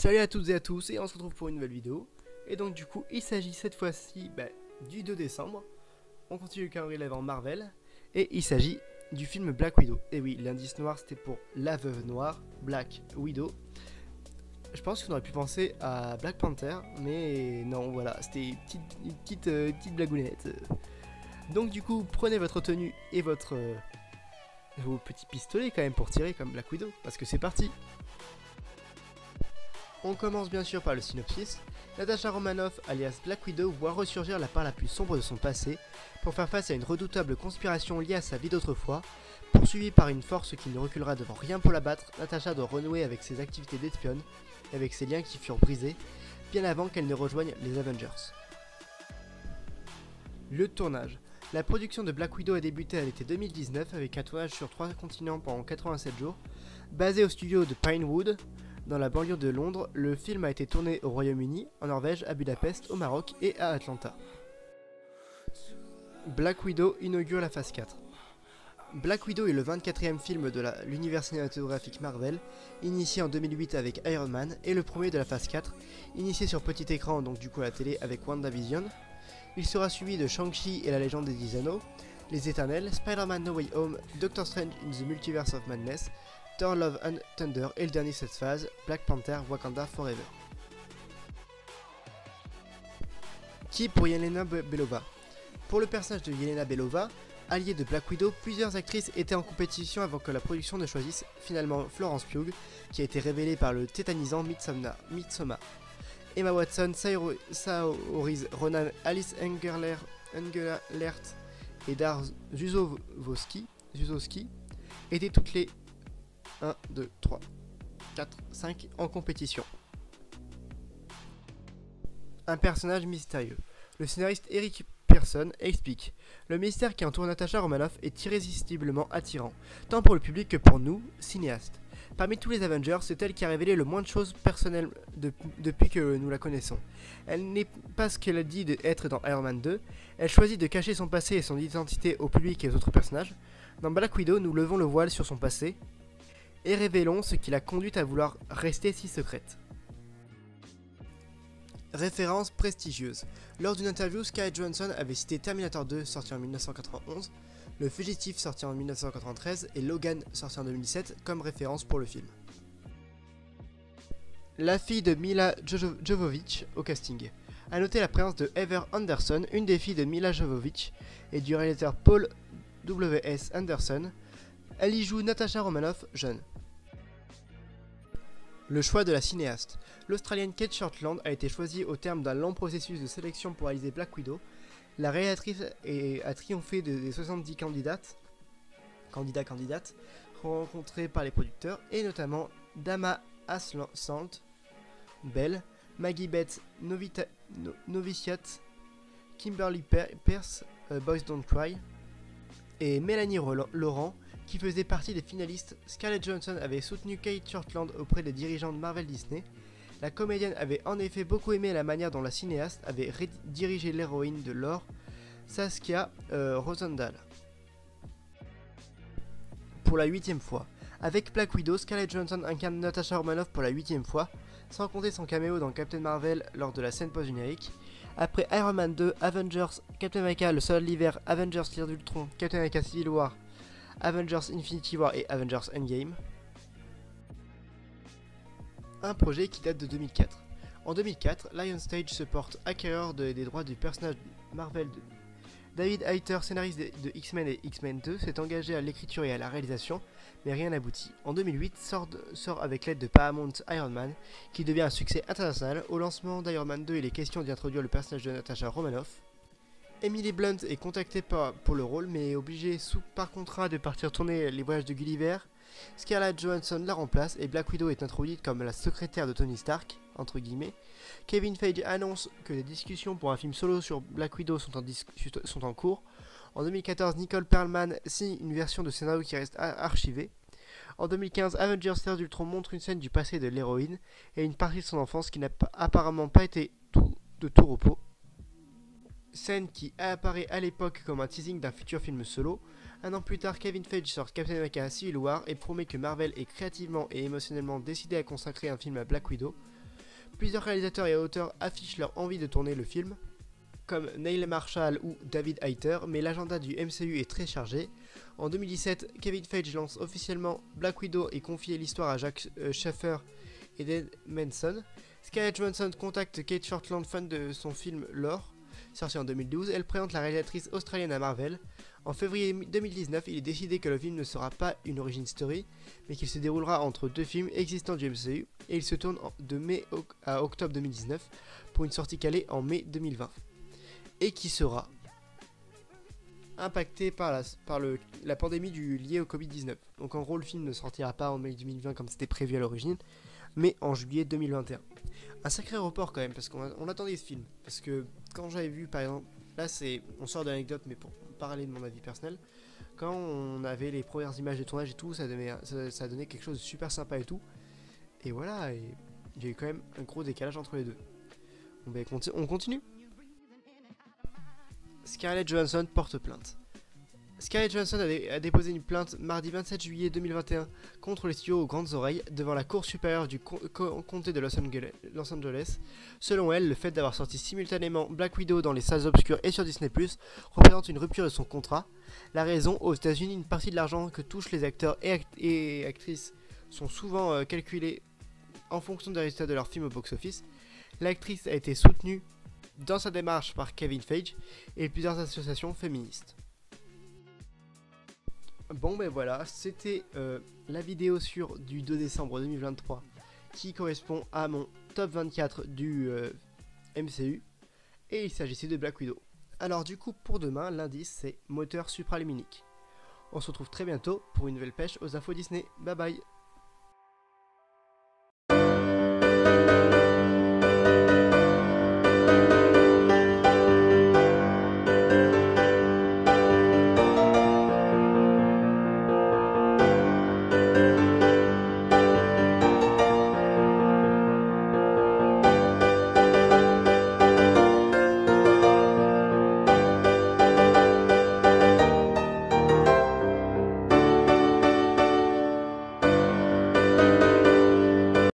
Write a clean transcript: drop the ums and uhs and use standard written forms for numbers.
Salut à toutes et à tous et on se retrouve pour une nouvelle vidéo. Et donc du coup il s'agit cette fois-ci du 2 décembre. On continue le calendrier avant Marvel. Et il s'agit du film Black Widow. Et oui, l'indice noir c'était pour la veuve noire, Black Widow. Je pense qu'on aurait pu penser à Black Panther, mais non, voilà, c'était une petite blagounette. Donc du coup, prenez votre tenue et vos petits pistolets quand même pour tirer comme Black Widow, parce que c'est parti. On commence bien sûr par le synopsis. Natasha Romanoff, alias Black Widow, voit ressurgir la part la plus sombre de son passé pour faire face à une redoutable conspiration liée à sa vie d'autrefois. Poursuivie par une force qui ne reculera devant rien pour la battre, Natasha doit renouer avec ses activités d'espionne et avec ses liens qui furent brisés, bien avant qu'elle ne rejoigne les Avengers. Le tournage. La production de Black Widow a débuté à l'été 2019 avec un tournage sur 3 continents pendant 87 jours. Basé au studio de Pinewood, dans la banlieue de Londres, le film a été tourné au Royaume-Uni, en Norvège, à Budapest, au Maroc et à Atlanta. Black Widow inaugure la phase 4. Black Widow est le 24e film de l'univers cinématographique Marvel, initié en 2008 avec Iron Man, et le premier de la phase 4, initié sur petit écran, donc du coup à la télé, avec WandaVision. Il sera suivi de Shang-Chi et la légende des 10 anneaux, Les Éternels, Spider-Man No Way Home, Doctor Strange in the Multiverse of Madness, Thor Love and Thunder et le dernier de cette phase, Black Panther Wakanda Forever. Qui pour Yelena Belova? Pour le personnage de Yelena Belova, alliée de Black Widow, plusieurs actrices étaient en compétition avant que la production ne choisisse finalement Florence Pugh, qui a été révélée par le tétanisant Midsommar. Emma Watson, Saoirse Ronan, Alice Engerlert et Dar Zuzowski étaient toutes les 1, 2, 3, 4, 5 en compétition. Un personnage mystérieux. Le scénariste Eric Pearson explique: le mystère qui entoure Natasha Romanoff est irrésistiblement attirant, tant pour le public que pour nous, cinéastes. Parmi tous les Avengers, c'est elle qui a révélé le moins de choses personnelles depuis que nous la connaissons. Elle n'est pas ce qu'elle a dit d'être dans Iron Man 2, elle choisit de cacher son passé et son identité au public et aux autres personnages. Dans Black Widow, nous levons le voile sur son passé et révélons ce qui l'a conduite à vouloir rester si secrète. Référence prestigieuse. Lors d'une interview, Scarlett Johansson avait cité Terminator 2 sorti en 1991, Le Fugitif sorti en 1993 et Logan sorti en 2017 comme référence pour le film. La fille de Mila Jovovich au casting. A noter la présence de Heather Anderson, une des filles de Mila Jovovich et du réalisateur Paul W.S. Anderson. Elle y joue Natasha Romanoff jeune. Le choix de la cinéaste. L'Australienne Kate Shortland a été choisie au terme d'un long processus de sélection pour réaliser Black Widow. La réalisatrice a triomphé des 70 candidates rencontrés par les producteurs, et notamment Dama Aslant, Belle, Maggie Beth Noviciat, Kimberly Pierce, Boys Don't Cry, et Mélanie Laurent, qui faisait partie des finalistes. Scarlett Johansson avait soutenu Kate Shortland auprès des dirigeants de Marvel Disney. La comédienne avait en effet beaucoup aimé la manière dont la cinéaste avait dirigé l'héroïne de lore, Saskia Rosendahl. Pour la 8e fois. Avec Black Widow, Scarlett Johansson incarne Natasha Romanoff pour la 8e fois, sans compter son caméo dans Captain Marvel lors de la scène post-générique. Après Iron Man 2, Avengers, Captain America, Le Soldat de l'Hiver, Avengers l'Ère d'Ultron, Captain America Civil War, Avengers Infinity War et Avengers Endgame. Un projet qui date de 2004. En 2004, Lionsgate se porte acquéreur des droits du personnage Marvel. David Hayter, scénariste de X-Men et X-Men 2, s'est engagé à l'écriture et à la réalisation, mais rien n'aboutit. En 2008, sort avec l'aide de Paramount Iron Man, qui devient un succès international. Au lancement d'Iron Man 2, il est question d'y introduire le personnage de Natasha Romanoff. Emily Blunt est contactée pour le rôle, mais est obligée par contrat de partir tourner les voyages de Gulliver. Scarlett Johansson la remplace et Black Widow est introduite comme la secrétaire de Tony Stark, entre guillemets. Kevin Feige annonce que les discussions pour un film solo sur Black Widow sont en cours. En 2014, Nicole Perlman signe une version de scénario qui reste archivée. En 2015, Avengers l'Ère d'Ultron montre une scène du passé de l'héroïne et une partie de son enfance qui n'a apparemment pas été de tout repos. Scène qui apparaît à l'époque comme un teasing d'un futur film solo. Un an plus tard, Kevin Feige sort Captain America Civil War et promet que Marvel est créativement et émotionnellement décidé à consacrer un film à Black Widow. Plusieurs réalisateurs et auteurs affichent leur envie de tourner le film, comme Neil Marshall ou David Hayter, mais l'agenda du MCU est très chargé. En 2017, Kevin Feige lance officiellement Black Widow et confie l'histoire à Jack Schaffer et Dan Manson. Scarlett Johansson contacte Kate Shortland, fan de son film Lore, sorti en 2012. Elle présente la réalisatrice australienne à Marvel. En février 2019, il est décidé que le film ne sera pas une origin story, mais qu'il se déroulera entre deux films existants du MCU, et il se tourne de mai à octobre 2019 pour une sortie calée en mai 2020, et qui sera impacté par la pandémie liée au Covid-19. Donc en gros, le film ne sortira pas en mai 2020 comme c'était prévu à l'origine, mais en juillet 2021. Un sacré report quand même, parce qu'on attendait ce film. Parce que quand j'avais vu, par exemple, là on sort de l'anecdote, mais pour parler de mon avis personnel, quand on avait les premières images de tournage et tout, ça donnait quelque chose de super sympa et tout. Et voilà, et il y a eu quand même un gros décalage entre les deux. Bon, ben, on continue. Scarlett Johansson porte plainte. Scarlett Johansson a déposé une plainte mardi 27 juillet 2021 contre les studios aux grandes oreilles devant la cour supérieure du comté de Los Angeles. Selon elle, le fait d'avoir sorti simultanément Black Widow dans les salles obscures et sur Disney+, représente une rupture de son contrat. La raison, aux États-Unis, une partie de l'argent que touchent les acteurs et actrices sont souvent calculés en fonction des résultats de leur film au box-office. L'actrice a été soutenue dans sa démarche par Kevin Feige et plusieurs associations féministes. Bon ben voilà, c'était la vidéo du 2 décembre 2023 qui correspond à mon top 24 du MCU, et il s'agissait de Black Widow. Alors du coup pour demain, l'indice c'est moteur supraluminique. On se retrouve très bientôt pour une nouvelle pêche aux infos Disney. Bye bye.